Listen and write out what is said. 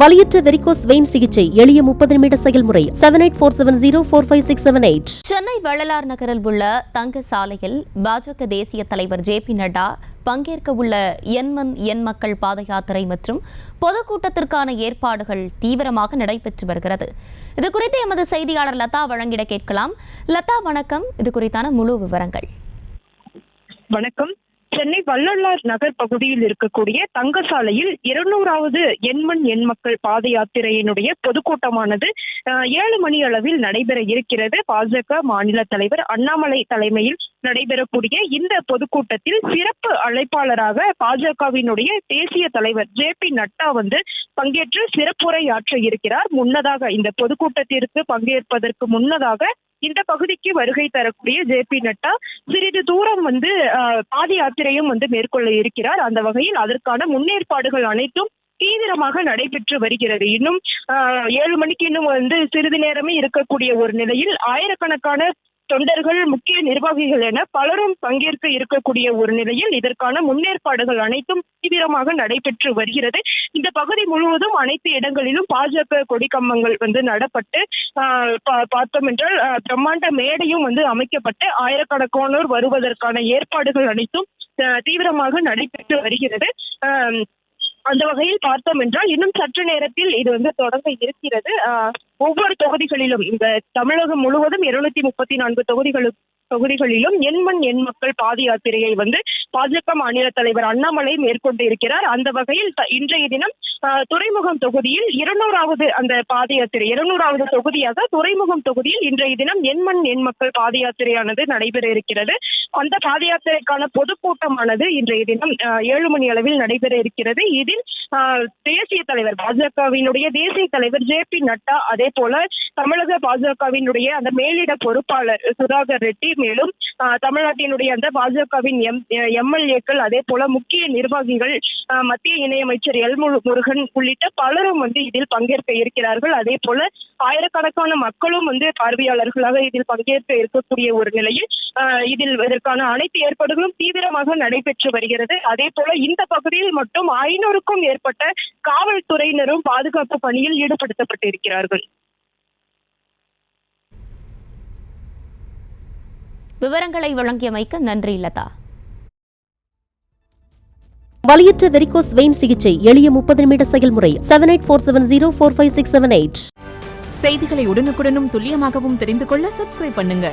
வலியற்ற varicose vein சிகிச்சை எளிய 30 நிமிட செயல்முறை 7847045678. சென்னை வள்ளலார் நகரில் உள்ள தங்க சாலையில் பாஜக தேசிய தலைவர் ஜே.பி. நட்டா பங்கேற்க உள்ள என் மக்கள் பாத யாத்திரை மற்றும் பொதுக்கூட்டத்திற்கான ஏற்பாடுகள் தீவிரமாக நடைபெற்று வருகிறது. இதுகுறித்து எமது செய்தியாளர் லதா வழங்கிட கேட்கலாம். லதா, வணக்கம். இது குறித்தான முழு விவரங்கள். வணக்கம். சென்னை வள்ளலார் நகர் பகுதியில் இருக்கக்கூடிய தங்கசாலையில் 200வது என் மக்கள் பாத யாத்திரையினுடைய பொதுக்கூட்டமானது 7 மணி அளவில் நடைபெற இருக்கிறது. பாஜக மாநில தலைவர் அண்ணாமலை தலைமையில் நடைபெறக்கூடிய இந்த பொதுக்கூட்டத்தில் சிறப்பு அழைப்பாளராக பாஜகவினுடைய தேசிய தலைவர் ஜே.பி. நட்டா பங்கேற்று சிறப்புரையாற்ற இருக்கிறார். முன்னதாக இந்த பொதுக்கூட்டத்திற்கு பங்கேற்பதற்கு முன்னதாக இந்த பகுதிக்கு வருகை தரக்கூடிய ஜே.பி. நட்டா சிறிது தூரம் பாத யாத்திரையும் மேற்கொள்ள இருக்கிறார். அந்த வகையில் அதற்கான முன்னேற்பாடுகள் அனைத்தும் தீவிரமாக நடைபெற்று வருகிறது. இன்னும் 7 மணிக்கு இன்னும் சிறிது நேரமே இருக்கக்கூடிய ஒரு நிலையில் ஆயிரக்கணக்கான தொண்டர்கள், முக்கிய நிர்வாகிகள் என பலரும் பங்கேற்க இருக்கக்கூடிய ஒரு நிலையில் இதற்கான முன்னேற்பாடுகள் அனைத்தும் தீவிரமாக நடைபெற்று வருகிறது. இந்த பகுதி முழுவதும் அனைத்து இடங்களிலும் பாஜக கொடிக்கம்பங்கள் நடப்பட்டு பார்த்தோம் என்றால் பிரம்மாண்ட மேடையும் அமைக்கப்பட்டு ஆயிரக்கணக்கானோர் வருவதற்கான ஏற்பாடுகள் அனைத்தும் தீவிரமாக நடைபெற்று வருகிறது. அந்த வகையில் பார்த்தோம் என்றால் இன்னும் சற்று நேரத்தில் இது தொடங்க இருக்கிறது. ஒவ்வொரு தொகுதிகளிலும் இந்த தமிழகம் முழுவதும் 234 தொகுதிகளிலும் என் மக்கள் பாத யாத்திரையை பாஜக மாநில தலைவர் அண்ணாமலை மேற்கொண்டு இருக்கிறார். அந்த வகையில் இன்றைய தினம் துறைமுகம் தொகுதியில் 200வது அந்த பாத யாத்திரை 200வது தொகுதியாக துறைமுகம் தொகுதியில் இன்றைய தினம் என் மக்கள் பாத யாத்திரையானது நடைபெற இருக்கிறது. அந்த பாத யாத்திரைக்கான பொதுக்கூட்டமானது இன்றைய தினம் 7 மணி அளவில் நடைபெற இருக்கிறது. இதில் தேசிய தலைவர் பாஜகவினுடைய தேசிய தலைவர் ஜே.பி. நட்டா, அதே போல தமிழக பாஜகவினுடைய அந்த மேலிட பொறுப்பாளர் சுதாகர் ரெட்டி, மேலும் தமிழ்நாட்டினுடைய அந்த பாஜகவின் எம்எல்ஏக்கள், அதே போல முக்கிய நிர்வாகிகள், மத்திய இணையமைச்சர் எல். முருகன் உள்ளிட்ட பலரும் இதில் பங்கேற்க இருக்கிறார்கள். அதே போல ஆயிரக்கணக்கான மக்களும் பார்வையாளர்களாக இதில் பங்கேற்க இருக்கக்கூடிய ஒரு நிலையில் இதற்கான அனைத்து ஏற்பாடுகளும் தீவிரமாக நடைபெற்று வருகிறது. அதே போல இந்த பகுதியில் மட்டும் 500க்கும் மேற்பட்ட காவல்துறையினரும் பாதுகாப்பு பணியில் ஈடுபடுத்தப்பட்டு இருக்கிறார்கள். விவரங்களை வழங்கியமைக்கு நன்றி லதா. வலியற்ற வெரிகோஸ் வெயின் சிகிச்சை எளிய 30 நிமிட செயல்முறை 7847045678. செய்திகளை உடனுக்குடனும் துல்லியமாகவும் தெரிந்து கொள்ள சப்ஸ்கிரைப் பண்ணுங்க.